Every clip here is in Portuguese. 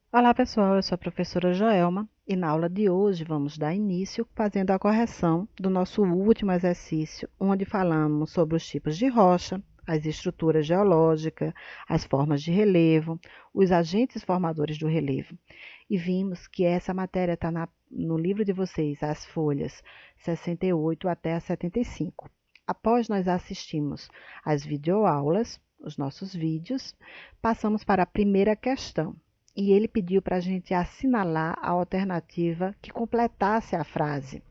Olá pessoal, eu sou a professora Joelma e na aula de hoje vamos dar início fazendo a correção do nosso último exercício, onde falamos sobre os tipos de rocha, as estruturas geológicas, as formas de relevo, os agentes formadores do relevo. E vimos que essa matéria está no livro de vocês, as folhas 68 até a 75. Após nós assistimos às videoaulas, os nossos vídeos, passamos para a primeira questão e ele pediu para a gente assinalar a alternativa que completasse a frase.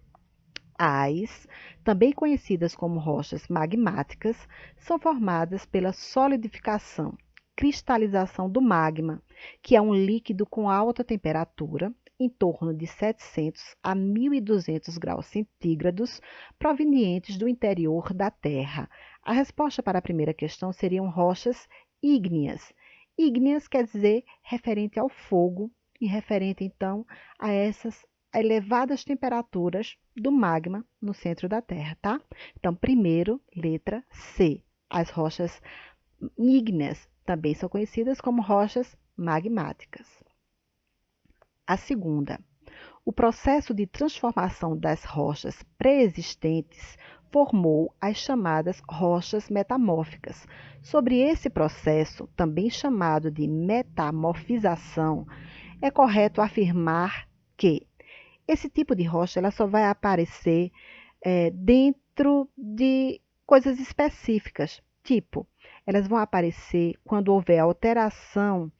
As, também conhecidas como rochas magmáticas, são formadas pela solidificação, cristalização do magma, que é um líquido com alta temperatura, em torno de 700 a 1200 graus centígrados, provenientes do interior da Terra. A resposta para a primeira questão seriam rochas ígneas. Ígneas quer dizer referente ao fogo e referente, então, a essas elevadas temperaturas do magma no centro da Terra, tá? Então, primeiro, letra C. As rochas ígneas também são conhecidas como rochas magmáticas. A segunda, o processo de transformação das rochas pré-existentes formou as chamadas rochas metamórficas. Sobre esse processo, também chamado de metamorfização, é correto afirmar que esse tipo de rocha ela só vai aparecer dentro de coisas específicas, tipo, elas vão aparecer quando houver alteração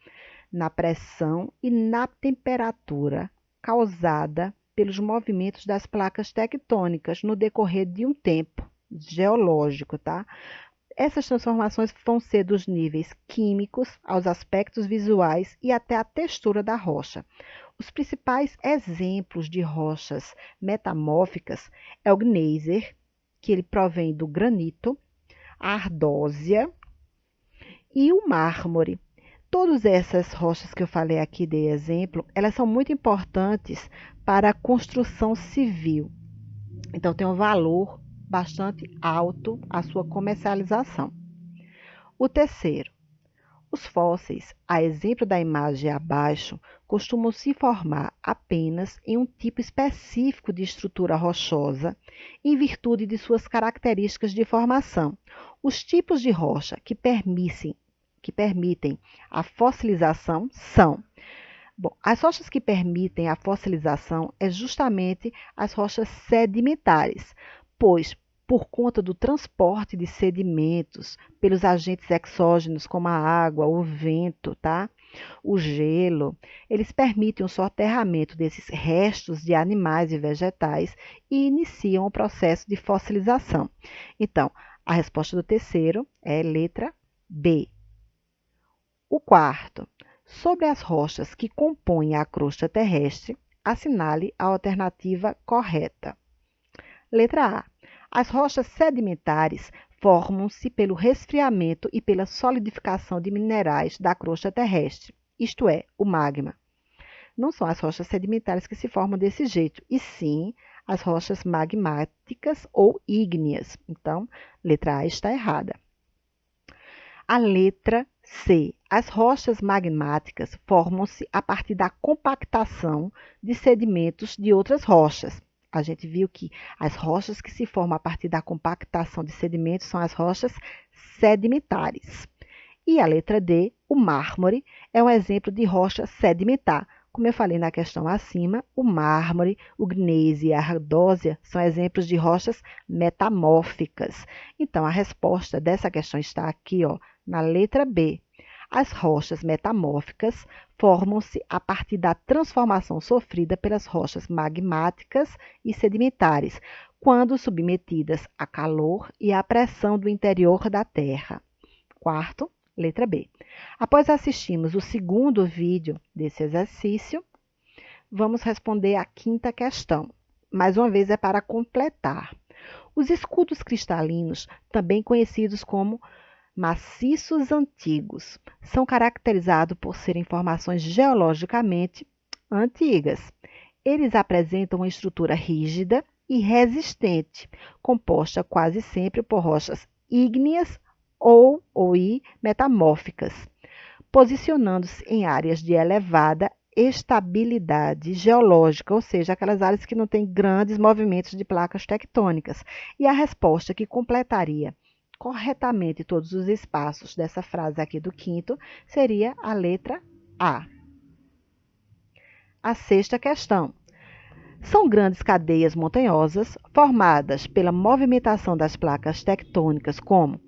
na pressão e na temperatura causada pelos movimentos das placas tectônicas no decorrer de um tempo geológico, tá? Essas transformações vão ser dos níveis químicos aos aspectos visuais e até a textura da rocha. Os principais exemplos de rochas metamórficas é o gneiser, que ele provém do granito, a ardósia e o mármore. Todas essas rochas que eu falei aqui de exemplo, elas são muito importantes para a construção civil. Então, tem um valor bastante alto a sua comercialização. O terceiro, os fósseis, a exemplo da imagem abaixo, costumam se formar apenas em um tipo específico de estrutura rochosa, em virtude de suas características de formação. Os tipos de rocha que permitem a fossilização são: bom, as rochas que permitem a fossilização é justamente as rochas sedimentares, pois por conta do transporte de sedimentos pelos agentes exógenos como a água, o vento, tá? O gelo, eles permitem o soterramento desses restos de animais e vegetais e iniciam o processo de fossilização. Então, a resposta do terceiro é letra B. O quarto, sobre as rochas que compõem a crosta terrestre, assinale a alternativa correta. Letra A. As rochas sedimentares formam-se pelo resfriamento e pela solidificação de minerais da crosta terrestre, isto é, o magma. Não são as rochas sedimentares que se formam desse jeito, e sim as rochas magmáticas ou ígneas. Então, letra A está errada. A letra C. As rochas magmáticas formam-se a partir da compactação de sedimentos de outras rochas. A gente viu que as rochas que se formam a partir da compactação de sedimentos são as rochas sedimentares. E a letra D, o mármore, é um exemplo de rocha sedimentar. Como eu falei na questão acima, o mármore, o gneiss e a ardósia são exemplos de rochas metamórficas. Então, a resposta dessa questão está aqui, ó, na letra B. As rochas metamórficas formam-se a partir da transformação sofrida pelas rochas magmáticas e sedimentares, quando submetidas a calor e à pressão do interior da Terra. Quarto, letra B. Após assistirmos o segundo vídeo desse exercício, vamos responder a quinta questão. Mais uma vez é para completar. Os escudos cristalinos, também conhecidos como maciços antigos, são caracterizados por serem formações geologicamente antigas. Eles apresentam uma estrutura rígida e resistente, composta quase sempre por rochas ígneas ou metamórficas, posicionando-se em áreas de elevada estabilidade geológica, ou seja, aquelas áreas que não têm grandes movimentos de placas tectônicas. E a resposta que completaria corretamente todos os espaços dessa frase aqui do quinto seria a letra A. A sexta questão. São grandes cadeias montanhosas formadas pela movimentação das placas tectônicas, como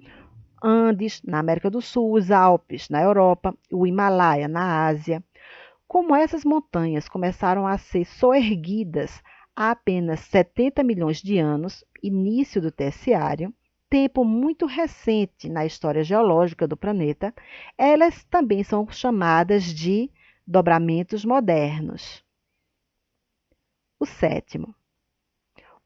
Andes, na América do Sul, os Alpes, na Europa, o Himalaia, na Ásia. Como essas montanhas começaram a ser soerguidas há apenas 70 milhões de anos, início do Terciário, tempo muito recente na história geológica do planeta, elas também são chamadas de dobramentos modernos. O sétimo.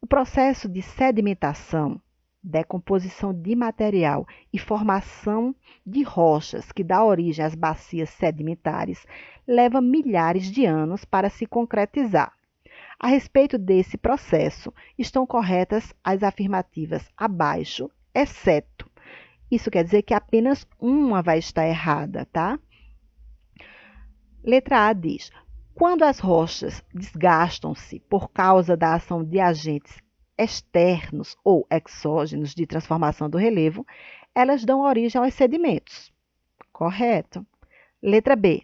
O processo de sedimentação, decomposição de material e formação de rochas que dá origem às bacias sedimentares leva milhares de anos para se concretizar. A respeito desse processo, estão corretas as afirmativas abaixo, exceto. Isso quer dizer que apenas uma vai estar errada, tá? Letra A diz: quando as rochas desgastam-se por causa da ação de agentes externos ou exógenos de transformação do relevo, elas dão origem aos sedimentos. Correto. Letra B.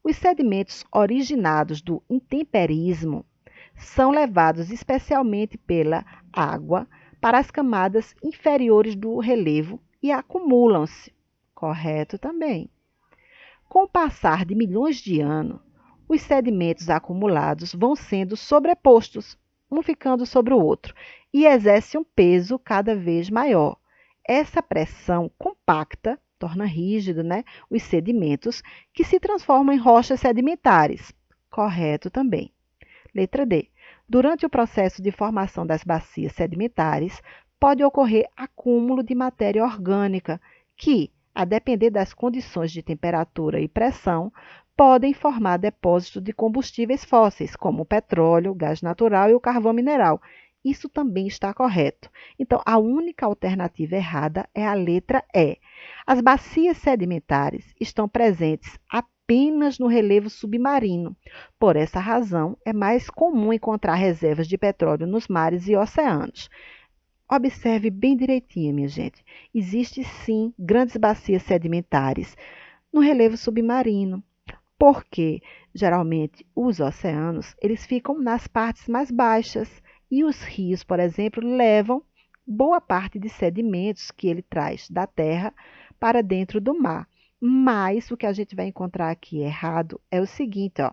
Os sedimentos originados do intemperismo são levados especialmente pela água para as camadas inferiores do relevo e acumulam-se. Correto também. Com o passar de milhões de anos, os sedimentos acumulados vão sendo sobrepostos, um ficando sobre o outro, e exerce um peso cada vez maior. Essa pressão compacta torna rígido, os sedimentos, que se transformam em rochas sedimentares. Correto também. Letra D. Durante o processo de formação das bacias sedimentares, pode ocorrer acúmulo de matéria orgânica, que, a depender das condições de temperatura e pressão, podem formar depósitos de combustíveis fósseis, como o petróleo, o gás natural e o carvão mineral. Isso também está correto. Então, a única alternativa errada é a letra E. As bacias sedimentares estão presentes apenas no relevo submarino. Por essa razão, é mais comum encontrar reservas de petróleo nos mares e oceanos. Observe bem direitinho, minha gente. Existem, sim, grandes bacias sedimentares no relevo submarino, porque, geralmente, os oceanos eles ficam nas partes mais baixas e os rios, por exemplo, levam boa parte de sedimentos que ele traz da terra para dentro do mar. Mas o que a gente vai encontrar aqui errado é o seguinte, ó.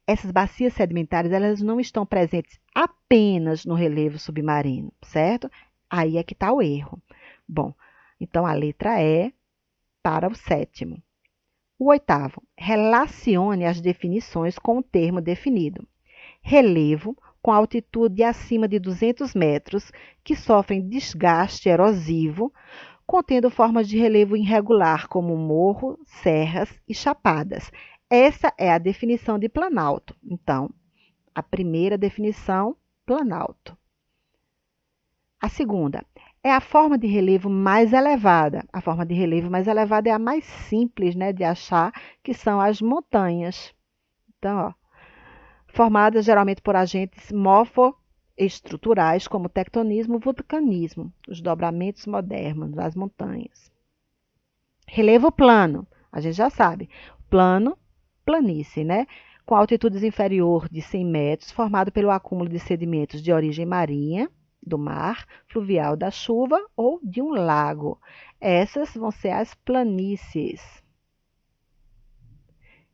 Essas bacias sedimentares, elas não estão presentes apenas no relevo submarino, certo? Aí é que está o erro. Bom, então a letra E para o sétimo. O oitavo, relacione as definições com o termo definido. Relevo com altitude acima de 200 metros que sofrem desgaste erosivo, contendo formas de relevo irregular como morro, serras e chapadas. Essa é a definição de planalto. Então, a primeira definição, planalto. A segunda é a forma de relevo mais elevada. A forma de relevo mais elevada é a mais simples, de achar, que são as montanhas. Então, formadas geralmente por agentes morfoestruturais, como tectonismo e vulcanismo, os dobramentos modernos das montanhas. Relevo plano, a gente já sabe. Plano, planície, com altitudes inferior de 100 metros, formado pelo acúmulo de sedimentos de origem marinha, do mar, fluvial da chuva ou de um lago. Essas vão ser as planícies.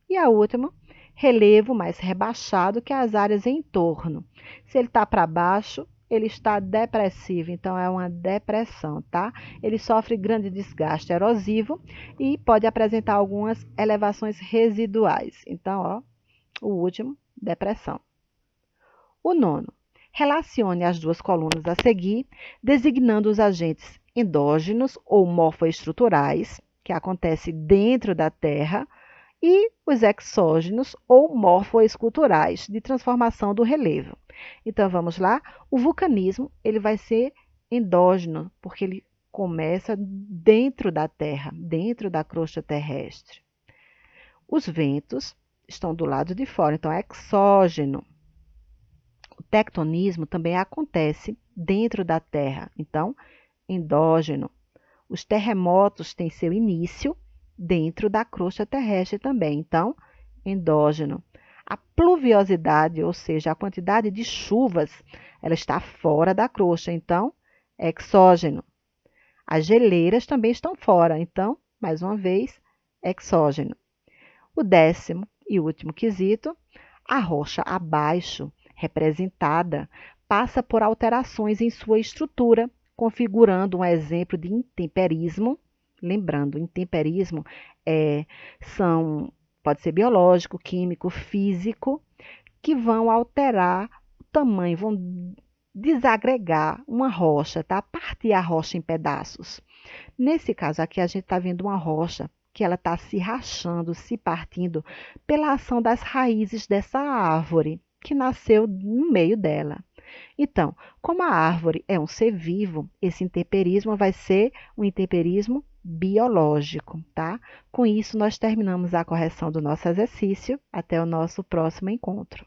E a última, relevo mais rebaixado que as áreas em torno. Se ele está para baixo, ele está depressivo, então é uma depressão, tá? Ele sofre grande desgaste erosivo e pode apresentar algumas elevações residuais. Então, ó, o último, depressão. O nono, relacione as duas colunas a seguir, designando os agentes endógenos ou morfoestruturais, que acontecem dentro da Terra, e os exógenos ou morfoesculturais de transformação do relevo. Então, vamos lá. O vulcanismo ele vai ser endógeno, porque ele começa dentro da Terra, dentro da crosta terrestre. Os ventos estão do lado de fora, então é exógeno. O tectonismo também acontece dentro da Terra, então endógeno. Os terremotos têm seu início dentro da crosta terrestre também, então endógeno. A pluviosidade, ou seja, a quantidade de chuvas, ela está fora da crosta, então exógeno. As geleiras também estão fora, então, mais uma vez, exógeno. O 10º e último quesito, a rocha abaixo representada passa por alterações em sua estrutura, configurando um exemplo de intemperismo. Lembrando, intemperismo pode ser biológico, químico, físico, que vão alterar o tamanho, vão desagregar uma rocha, tá? Partir a rocha em pedaços. Nesse caso aqui, a gente está vendo uma rocha que ela está se rachando, se partindo pela ação das raízes dessa árvore que nasceu no meio dela. Então, como a árvore é um ser vivo, esse intemperismo vai ser um intemperismo biológico, tá? Com isso, nós terminamos a correção do nosso exercício. Até o nosso próximo encontro.